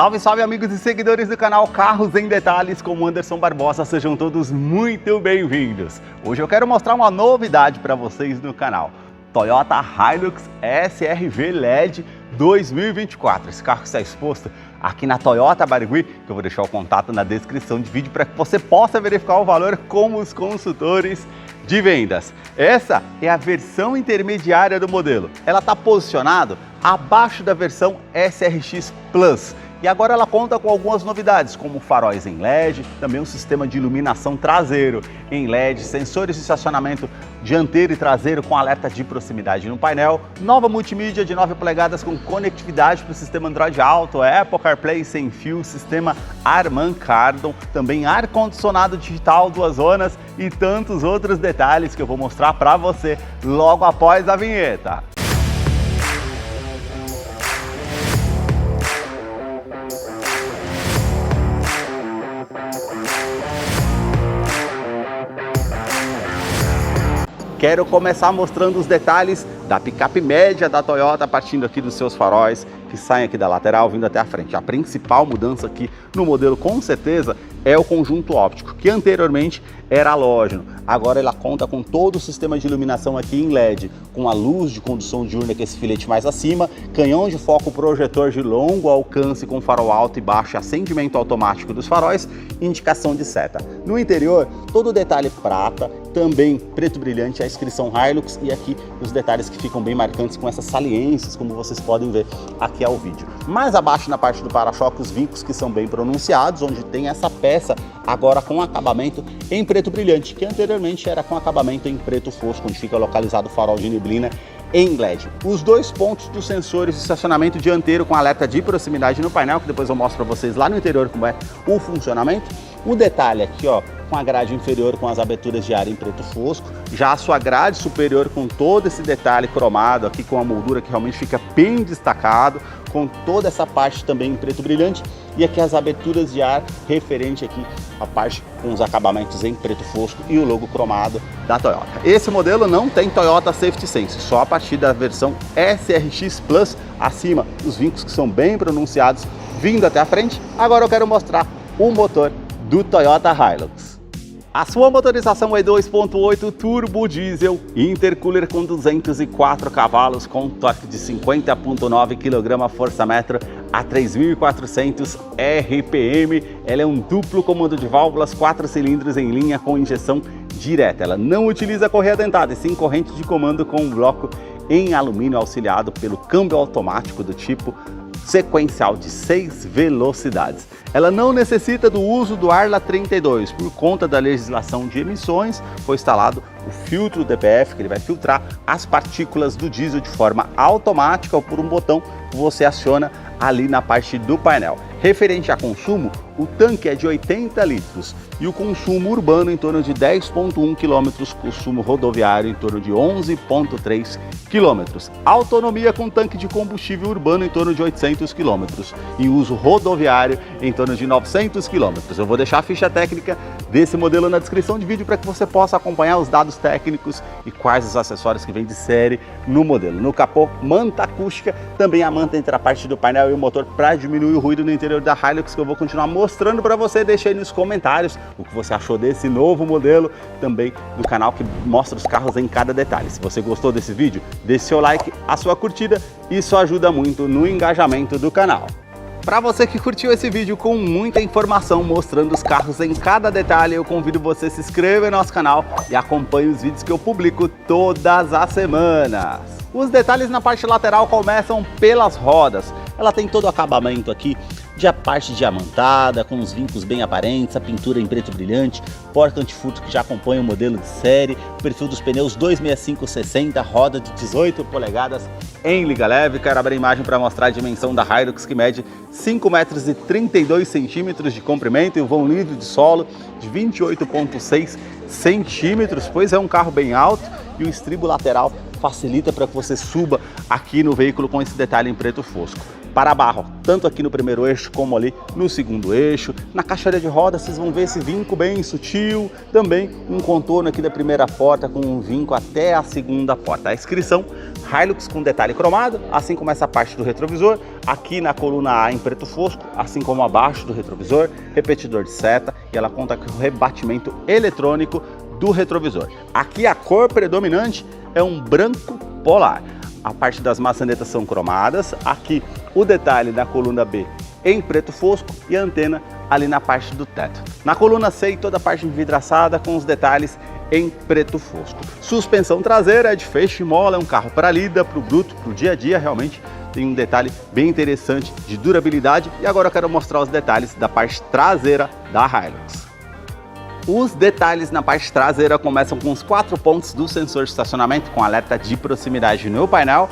Salve, salve amigos e seguidores do canal Carros em Detalhes com o Anderson Barbosa, sejam todos muito bem-vindos. Hoje eu quero mostrar uma novidade para vocês no canal, Toyota Hilux SR-V LED 2024. Esse carro está exposto aqui na Toyota Barigui, que eu vou deixar o contato na descrição de vídeo para que você possa verificar o valor com os consultores de vendas. Essa é a versão intermediária do modelo. Ela está posicionada abaixo da versão SRX Plus. E agora ela conta com algumas novidades, como faróis em LED, também um sistema de iluminação traseiro em LED, sensores de estacionamento dianteiro e traseiro com alerta de proximidade no painel, nova multimídia de 9 polegadas com conectividade para o sistema Android Auto, Apple CarPlay sem fio, sistema Harman Kardon, também ar-condicionado digital 2 zonas e tantos outros detalhes que eu vou mostrar para você logo após a vinheta. Quero começar mostrando os detalhes da picape média da Toyota, partindo aqui dos seus faróis, que saem aqui da lateral, vindo até a frente. A principal mudança aqui no modelo, com certeza, é o conjunto óptico, que anteriormente era halógeno. Agora ela conta com todo o sistema de iluminação aqui em LED, com a luz de condução diurna, que é esse filete mais acima, canhão de foco projetor de longo alcance com farol alto e baixo, acendimento automático dos faróis, indicação de seta. No interior, todo o detalhe prata, também preto brilhante, a inscrição Hilux e aqui os detalhes que ficam bem marcantes com essas saliências, como vocês podem ver aqui ao vídeo. Mais abaixo na parte do para-choque, os vincos que são bem pronunciados, onde tem essa peça agora com acabamento em preto brilhante, que anteriormente era com acabamento em preto fosco, onde fica localizado o farol de neblina em LED. Os dois pontos dos sensores de estacionamento dianteiro com alerta de proximidade no painel, que depois eu mostro para vocês lá no interior como é o funcionamento. O detalhe aqui, ó, com a grade inferior com as aberturas de ar em preto fosco, já a sua grade superior com todo esse detalhe cromado aqui com a moldura que realmente fica bem destacado, com toda essa parte também em preto brilhante e aqui as aberturas de ar referente aqui a parte com os acabamentos em preto fosco e o logo cromado da Toyota. Esse modelo não tem Toyota Safety Sense, só a partir da versão SRX Plus, acima os vincos que são bem pronunciados vindo até a frente. Agora eu quero mostrar o motor do Toyota Hilux. A sua motorização é 2.8 turbo diesel, intercooler com 204 cavalos com torque de 50,9 kgfm a 3.400 RPM. Ela é um duplo comando de válvulas, 4 cilindros em linha com injeção direta. Ela não utiliza correia dentada, e sim corrente de comando com um bloco em alumínio auxiliado pelo câmbio automático do tipo sequencial de 6 velocidades. Ela não necessita do uso do Arla 32, por conta da legislação de emissões, foi instalado o filtro DPF, que ele vai filtrar as partículas do diesel de forma automática ou por um botão que você aciona ali na parte do painel. Referente a consumo, o tanque é de 80 litros e o consumo urbano em torno de 10,1 km, consumo rodoviário em torno de 11,3 km. Autonomia com tanque de combustível urbano em torno de 800 km e uso rodoviário em torno de 900 km. Eu vou deixar a ficha técnica desse modelo na descrição de vídeo para que você possa acompanhar os dados técnicos e quais os acessórios que vem de série no modelo. No capô, manta acústica, também a manta entre a parte do painel e o motor para diminuir o ruído no interior da Hilux, que eu vou continuar mostrando para você. Deixa aí nos comentários o que você achou desse novo modelo, também do canal que mostra os carros em cada detalhe. Se você gostou desse vídeo, deixe seu like, a sua curtida, isso ajuda muito no engajamento do canal. Para você que curtiu esse vídeo com muita informação mostrando os carros em cada detalhe, eu convido você a se inscrever no nosso canal e acompanhe os vídeos que eu publico todas as semanas. Os detalhes na parte lateral começam pelas rodas. Ela tem todo o acabamento aqui de a parte diamantada, com os vincos bem aparentes, a pintura em preto brilhante, porta antifurto que já acompanha o modelo de série, o perfil dos pneus 265/60, roda de 18 polegadas em liga leve. Quero abrir a imagem para mostrar a dimensão da Hilux, que mede 5,32 m de comprimento e um vão livre de solo de 28,6 centímetros, pois é um carro bem alto e o estribo lateral facilita para que você suba aqui no veículo com esse detalhe em preto fosco. para-barro, tanto aqui no primeiro eixo como ali no segundo eixo. Na caixaria de roda vocês vão ver esse vinco bem sutil, também um contorno aqui da primeira porta com um vinco até a segunda porta. A inscrição Hilux com detalhe cromado, assim como essa parte do retrovisor, aqui na coluna A em preto fosco, assim como abaixo do retrovisor, repetidor de seta, e ela conta com o rebatimento eletrônico do retrovisor. Aqui a cor predominante é um branco polar. A parte das maçanetas são cromadas, aqui o detalhe da coluna B em preto fosco e a antena ali na parte do teto. Na coluna C, toda a parte envidraçada com os detalhes em preto fosco. Suspensão traseira é de feixe e mola, é um carro para lida, para o bruto, para o dia a dia, realmente tem um detalhe bem interessante de durabilidade. E agora eu quero mostrar os detalhes da parte traseira da Hilux. Os detalhes na parte traseira começam com os 4 pontos do sensor de estacionamento com alerta de proximidade no painel.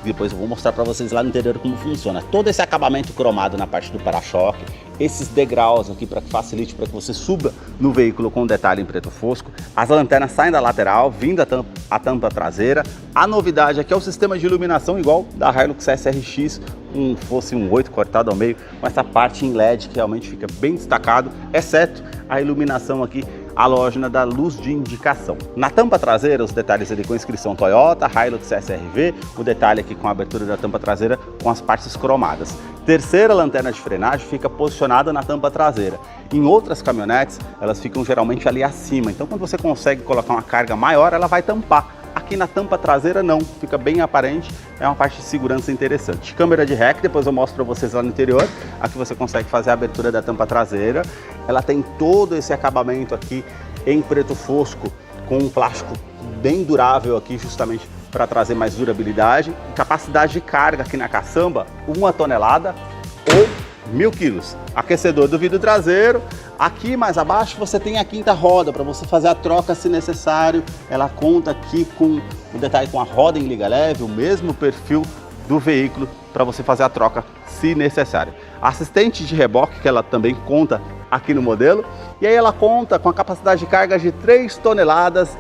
Depois eu vou mostrar para vocês lá no interior como funciona. Todo esse acabamento cromado na parte do para-choque, esses degraus aqui para que facilite para que você suba no veículo com detalhe em preto fosco. As lanternas saem da lateral, vindo a tampa traseira. A novidade aqui é o sistema de iluminação igual da Hilux SRX, fosse um 8 cortado ao meio, com essa parte em LED que realmente fica bem destacado, exceto a iluminação aqui halógena da luz de indicação. Na tampa traseira, os detalhes ali com inscrição Toyota, Hilux SRV, o detalhe aqui com a abertura da tampa traseira com as partes cromadas. Terceira lanterna de frenagem fica posicionada na tampa traseira. Em outras caminhonetes, elas ficam geralmente ali acima, então quando você consegue colocar uma carga maior, ela vai tampar. Aqui na tampa traseira não, fica bem aparente, é uma parte de segurança interessante. Câmera de rec, depois eu mostro para vocês lá no interior. Aqui você consegue fazer a abertura da tampa traseira. Ela tem todo esse acabamento aqui em preto fosco, com um plástico bem durável aqui, justamente para trazer mais durabilidade. Capacidade de carga aqui na caçamba, 1 tonelada ou 1000 quilos. Aquecedor do vidro traseiro. Aqui mais abaixo você tem a quinta roda para você fazer a troca se necessário. Ela conta aqui com o detalhe com a roda em liga leve, o mesmo perfil do veículo para você fazer a troca se necessário. Assistente de reboque que ela também conta aqui no modelo, e aí ela conta com a capacidade de carga de 3,5 toneladas.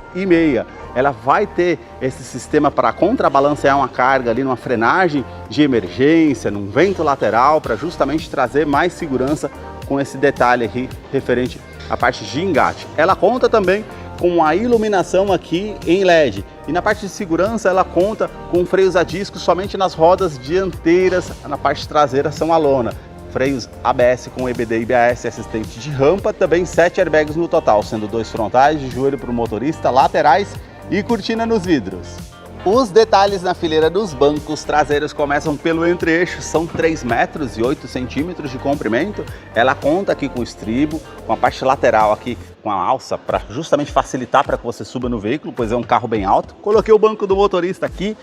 Ela vai ter esse sistema para contrabalancear uma carga ali numa frenagem de emergência, num vento lateral, para justamente trazer mais segurança com esse detalhe aqui referente à parte de engate. Ela conta também com a iluminação aqui em LED. E na parte de segurança ela conta com freios a disco somente nas rodas dianteiras, na parte traseira são a lona. Freios ABS com EBD e IBS, assistente de rampa, também 7 airbags no total, sendo 2 frontais, de joelho para o motorista, laterais e cortina nos vidros. Os detalhes na fileira dos bancos traseiros começam pelo entre-eixo, são 3,8 metros de comprimento. Ela conta aqui com estribo, com a parte lateral aqui com a alça para justamente facilitar para que você suba no veículo, pois é um carro bem alto. Coloquei o banco do motorista aqui,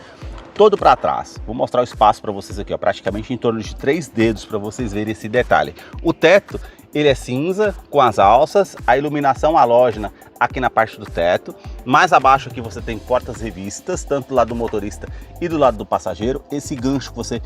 todo para trás. Vou mostrar o espaço para vocês aqui, ó, praticamente em torno de 3 dedos para vocês verem esse detalhe. O teto, ele é cinza com as alças, a iluminação halógena aqui na parte do teto. Mais abaixo aqui você tem portas revistas, tanto do lado do motorista e do lado do passageiro. Esse gancho que você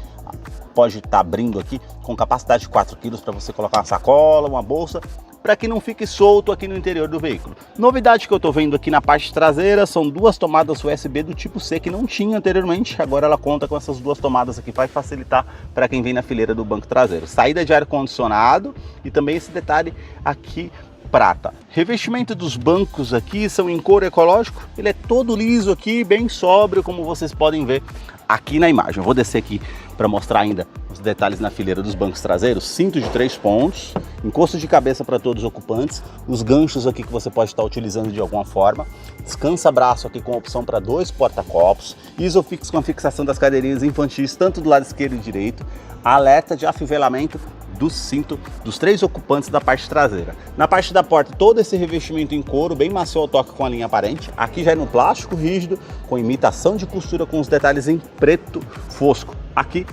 pode estar abrindo aqui com capacidade de 4 kg para você colocar uma sacola, uma bolsa, para que não fique solto aqui no interior do veículo. Novidade que eu estou vendo aqui na parte traseira são 2 tomadas USB do tipo C que não tinha anteriormente. Agora ela conta com essas 2 tomadas aqui, vai facilitar para quem vem na fileira do banco traseiro. Saída de ar-condicionado e também esse detalhe aqui prata. Revestimento dos bancos aqui são em couro ecológico, ele é todo liso aqui, bem sóbrio, como vocês podem ver aqui na imagem. Eu vou descer aqui para mostrar ainda os detalhes na fileira dos bancos traseiros. Cinto de 3 pontos, encosto de cabeça para todos os ocupantes, os ganchos aqui que você pode estar utilizando de alguma forma, descansa-braço aqui com opção para 2 porta-copos, isofix com a fixação das cadeirinhas infantis tanto do lado esquerdo e direito, alerta de afivelamento do cinto dos 3 ocupantes da parte traseira. Na parte da porta, todo esse revestimento em couro, bem macio ao toque com a linha aparente. Aqui já é no plástico rígido, com imitação de costura, com os detalhes em preto fosco. Aqui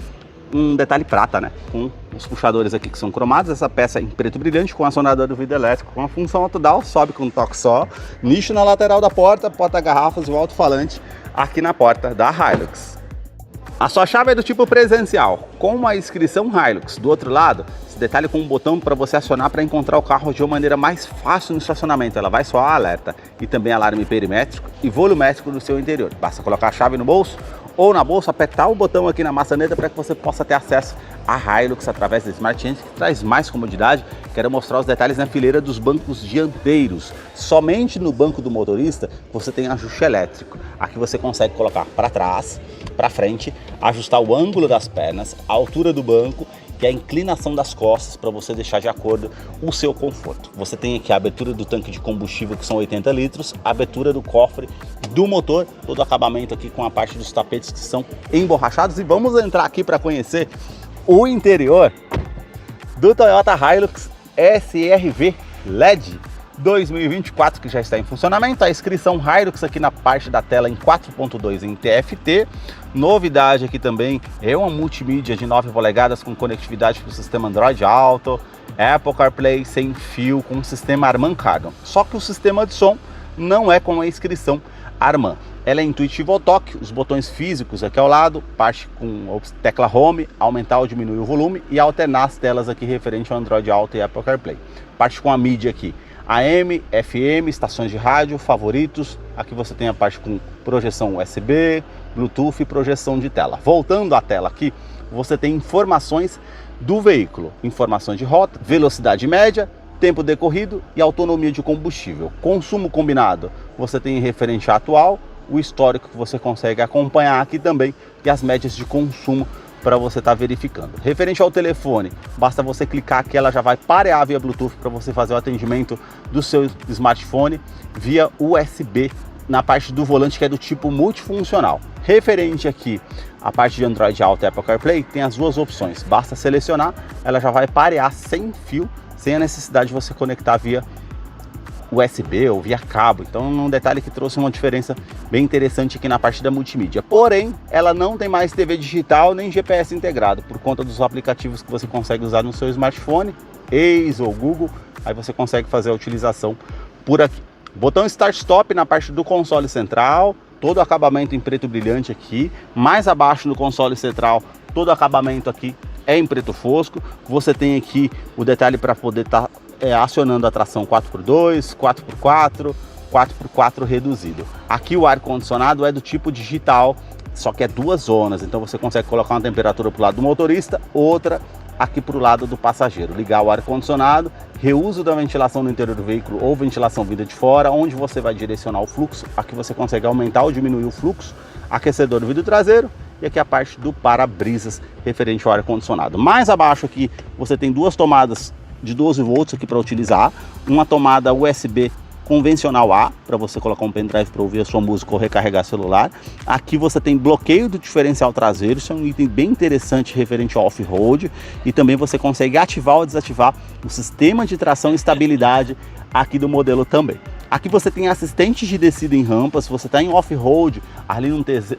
um detalhe prata, né? Com os puxadores aqui que são cromados, essa peça em preto brilhante, com acionador do vidro elétrico, com a função autodown, sobe com um toque só. Nicho na lateral da porta, porta-garrafas e o alto-falante aqui na porta da Hilux. A sua chave é do tipo presencial, com uma inscrição Hilux. Do outro lado, esse detalhe com um botão para você acionar para encontrar o carro de uma maneira mais fácil no estacionamento. Ela vai soar alerta e também alarme perimétrico e volumétrico do seu interior. Basta colocar a chave no bolso ou na bolsa, apertar o botão aqui na maçaneta para que você possa ter acesso à Hilux através da Smart Entry, que traz mais comodidade. Quero mostrar os detalhes na fileira dos bancos dianteiros. Somente no banco do motorista você tem ajuste elétrico. Aqui você consegue colocar para trás, para frente, ajustar o ângulo das pernas, a altura do banco e a inclinação das costas para você deixar de acordo com o seu conforto. Você tem aqui a abertura do tanque de combustível, que são 80 litros, a abertura do cofre do motor, todo o acabamento aqui com a parte dos tapetes que são emborrachados. E vamos entrar aqui para conhecer o interior do Toyota Hilux SR-V LED 2024, que já está em funcionamento. A inscrição Hilux aqui na parte da tela em 4.2 em TFT. Novidade aqui também é uma multimídia de 9 polegadas com conectividade para o sistema Android Auto, Apple CarPlay sem fio com o sistema Harman Kardon. Só que o sistema de som não é com a inscrição Harman. Ela é intuitiva ao toque, os botões físicos aqui ao lado, parte com a tecla Home, aumentar ou diminuir o volume e alternar as telas aqui referente ao Android Auto e Apple CarPlay. Parte com a mídia aqui, AM, FM, estações de rádio, favoritos. Aqui você tem a parte com projeção USB, Bluetooth e projeção de tela. Voltando à tela aqui, você tem informações do veículo, informações de rota, velocidade média, tempo decorrido e autonomia de combustível. Consumo combinado, você tem referente atual, o histórico que você consegue acompanhar aqui também e as médias de consumo para você estar verificando. Referente ao telefone, basta você clicar que ela já vai parear via Bluetooth para você fazer o atendimento do seu smartphone via USB na parte do volante, que é do tipo multifuncional. Referente aqui à parte de Android Auto e Apple CarPlay, tem as duas opções. Basta selecionar, ela já vai parear sem fio, sem a necessidade de você conectar via USB ou via cabo. Então é um detalhe que trouxe uma diferença bem interessante aqui na parte da multimídia. Porém, ela não tem mais TV digital nem GPS integrado, por conta dos aplicativos que você consegue usar no seu smartphone, Waze ou Google, aí você consegue fazer a utilização por aqui. Botão Start Stop na parte do console central, todo o acabamento em preto brilhante aqui. Mais abaixo no console central, todo o acabamento aqui é em preto fosco. Você tem aqui o detalhe para poder estar acionando a tração 4x2, 4x4, 4x4 reduzido. Aqui o ar-condicionado é do tipo digital, só que é duas zonas, então você consegue colocar uma temperatura para o lado do motorista, outra aqui para o lado do passageiro. Ligar o ar-condicionado, reuso da ventilação no interior do veículo ou ventilação vinda de fora, onde você vai direcionar o fluxo. Aqui você consegue aumentar ou diminuir o fluxo, aquecedor do vidro traseiro e aqui a parte do para-brisas referente ao ar-condicionado. Mais abaixo aqui você tem duas tomadas de 12 volts aqui para utilizar, uma tomada USB convencional A, para você colocar um pendrive para ouvir a sua música ou recarregar celular. Aqui você tem bloqueio do diferencial traseiro, isso é um item bem interessante referente ao off-road, e também você consegue ativar ou desativar o sistema de tração e estabilidade aqui do modelo também. Aqui você tem assistente de descida em rampas. Se você está em off-road, ali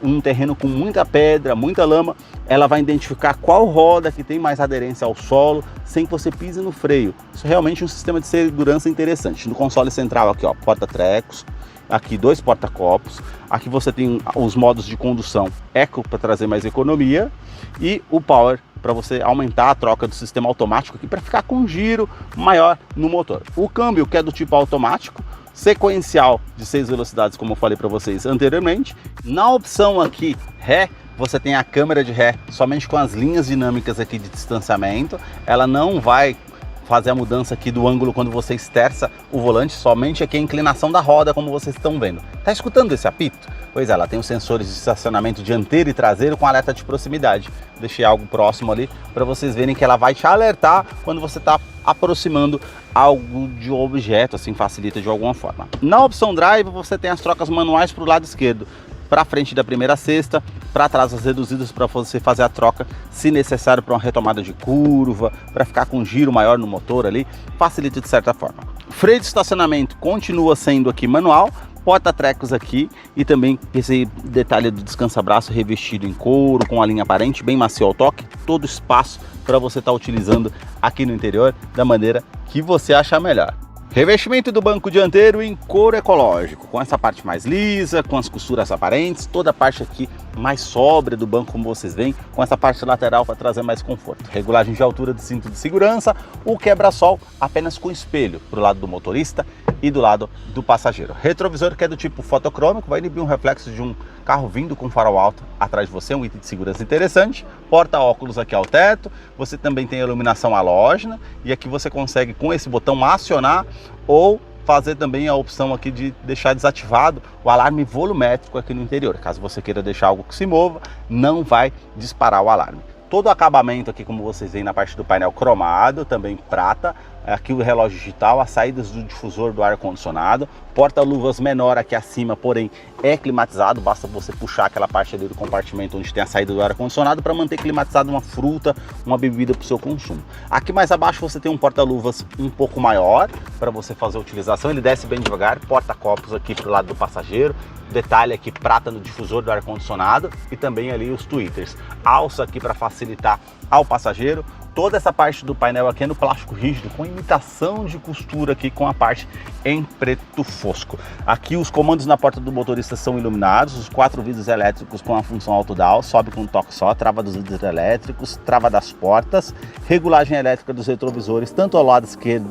num terreno com muita pedra, muita lama, ela vai identificar qual roda que tem mais aderência ao solo, sem que você pise no freio. Isso é realmente um sistema de segurança interessante. No console central aqui, ó, porta-trecos, aqui dois porta-copos. Aqui você tem os modos de condução Eco para trazer mais economia e o Power para você aumentar a troca do sistema automático aqui para ficar com um giro maior no motor. O câmbio, que é do tipo automático, sequencial de 6 velocidades, como eu falei para vocês anteriormente. Na opção aqui ré, você tem a câmera de ré somente com as linhas dinâmicas aqui de distanciamento. Ela não vai fazer a mudança aqui do ângulo quando você esterça o volante, somente aqui a inclinação da roda, como vocês estão vendo. Tá escutando esse apito? Pois é, ela tem os sensores de estacionamento dianteiro e traseiro com alerta de proximidade. Deixei algo próximo ali para vocês verem que ela vai te alertar quando você está aproximando algo de objeto, assim facilita de alguma forma. Na opção Drive você tem as trocas manuais para o lado esquerdo, para frente da primeira cesta, para trás as reduzidas para você fazer a troca se necessário para uma retomada de curva, para ficar com um giro maior no motor ali, facilita de certa forma. Freio de estacionamento continua sendo aqui manual, porta-trecos aqui e também esse detalhe do descansa-braço revestido em couro com a linha aparente, bem macio ao toque, todo espaço para você estar utilizando aqui no interior da maneira que você achar melhor. Revestimento do banco dianteiro em couro ecológico, com essa parte mais lisa, com as costuras aparentes, toda a parte aqui mais sóbria do banco, como vocês veem, com essa parte lateral para trazer mais conforto. Regulagem de altura de cinto de segurança, o quebra-sol apenas com espelho para o lado do motorista e do lado do passageiro. Retrovisor que é do tipo fotocrômico, vai inibir um reflexo de um carro vindo com farol alto atrás de você, um item de segurança interessante. Porta-óculos aqui ao teto, você também tem a iluminação halógena e aqui você consegue com esse botão acionar ou fazer também a opção aqui de deixar desativado o alarme volumétrico aqui no interior. Caso você queira deixar algo que se mova, não vai disparar o alarme. Todo o acabamento aqui, como vocês veem na parte do painel cromado, também prata, aqui o relógio digital, as saídas do difusor do ar-condicionado, porta-luvas menor aqui acima, porém é climatizado, basta você puxar aquela parte ali do compartimento onde tem a saída do ar-condicionado para manter climatizado uma fruta, uma bebida para o seu consumo. Aqui mais abaixo você tem um porta-luvas um pouco maior para você fazer a utilização, ele desce bem devagar, porta-copos aqui para o lado do passageiro, detalhe aqui prata no difusor do ar-condicionado e também ali os tweeters, alça aqui para facilitar ao passageiro. Toda essa parte do painel aqui é no plástico rígido, com imitação de costura aqui com a parte em preto fosco. Aqui os comandos na porta do motorista são iluminados, os 4 vidros elétricos com a função auto-down, sobe com um toque só, trava dos vidros elétricos, trava das portas, regulagem elétrica dos retrovisores, tanto ao lado esquerdo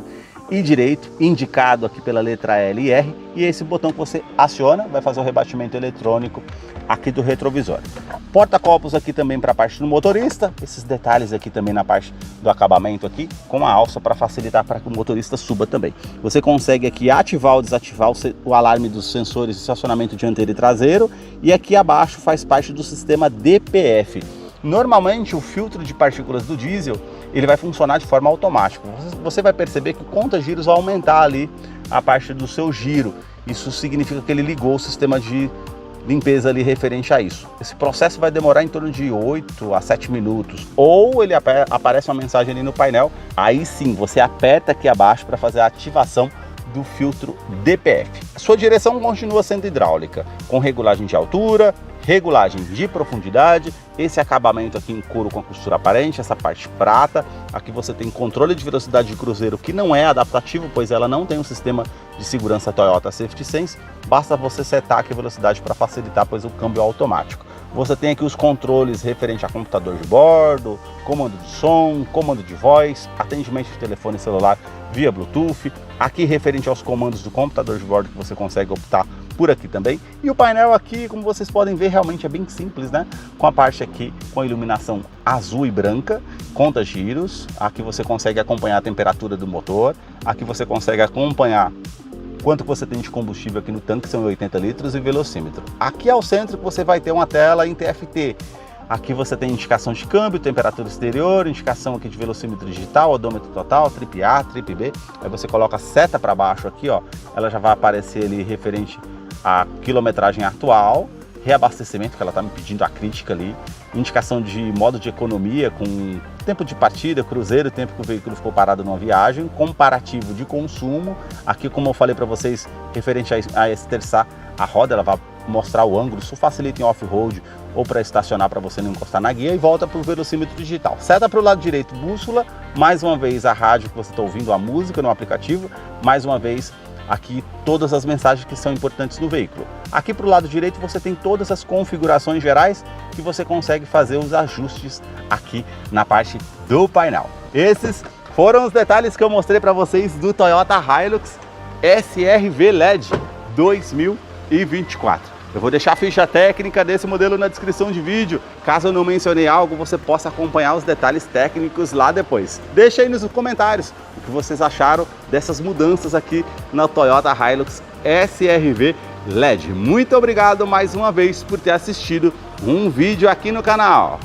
e direito, indicado aqui pela letra L e R, e esse botão que você aciona vai fazer o rebatimento eletrônico aqui do retrovisor. Porta-copos aqui também para a parte do motorista, esses detalhes aqui também na parte do acabamento aqui, com a alça para facilitar para que o motorista suba também. Você consegue aqui ativar ou desativar o alarme dos sensores de estacionamento dianteiro e traseiro, e aqui abaixo faz parte do sistema DPF. Normalmente o filtro de partículas do diesel ele vai funcionar de forma automática. Você vai perceber que o conta-giros vai aumentar ali a parte do seu giro. Isso significa que ele ligou o sistema de limpeza ali referente a isso. Esse processo vai demorar em torno de 8 a 7 minutos. Ou ele aparece uma mensagem ali no painel, aí sim você aperta aqui abaixo para fazer a ativação do filtro DPF. A sua direção continua sendo hidráulica, com regulagem de altura, regulagem de profundidade, esse acabamento aqui em couro com a costura aparente, essa parte prata. Aqui você tem controle de velocidade de cruzeiro que não é adaptativo, pois ela não tem um sistema de segurança Toyota Safety Sense, basta você setar aqui a velocidade para facilitar, pois o câmbio é automático. Você tem aqui os controles referente a computador de bordo, comando de som, comando de voz, atendimento de telefone celular via Bluetooth, aqui referente aos comandos do computador de bordo que você consegue optar por aqui também. E o painel aqui, como vocês podem ver, realmente é bem simples, né? Com a parte aqui com a iluminação azul e branca, conta giros, aqui você consegue acompanhar a temperatura do motor, aqui você consegue acompanhar quanto você tem de combustível aqui no tanque, são 80 litros, e velocímetro. Aqui ao centro você vai ter uma tela em TFT. Aqui você tem indicação de câmbio, temperatura exterior, indicação aqui de velocímetro digital, odômetro total, trip A, trip B. Aí você coloca a seta para baixo aqui, ó, ela já vai aparecer ali referente à quilometragem atual, reabastecimento, que ela está me pedindo a crítica ali, indicação de modo de economia com tempo de partida, cruzeiro, tempo que o veículo ficou parado numa viagem, comparativo de consumo. Aqui, como eu falei para vocês, referente a esterçar a roda, ela vai mostrar o ângulo, isso facilita em off-road ou para estacionar para você não encostar na guia, e volta para o velocímetro digital. Seta para o lado direito, bússola, mais uma vez a rádio que você está ouvindo, a música no aplicativo, mais uma vez aqui todas as mensagens que são importantes no veículo. Aqui para o lado direito você tem todas as configurações gerais que você consegue fazer os ajustes aqui na parte do painel. Esses foram os detalhes que eu mostrei para vocês do Toyota Hilux SR-V LED 2024. Eu vou deixar a ficha técnica desse modelo na descrição de vídeo. Caso eu não mencionei algo, você possa acompanhar os detalhes técnicos lá depois. Deixa aí nos comentários o que vocês acharam dessas mudanças aqui na Toyota Hilux SR-V LED. Muito obrigado mais uma vez por ter assistido um vídeo aqui no canal.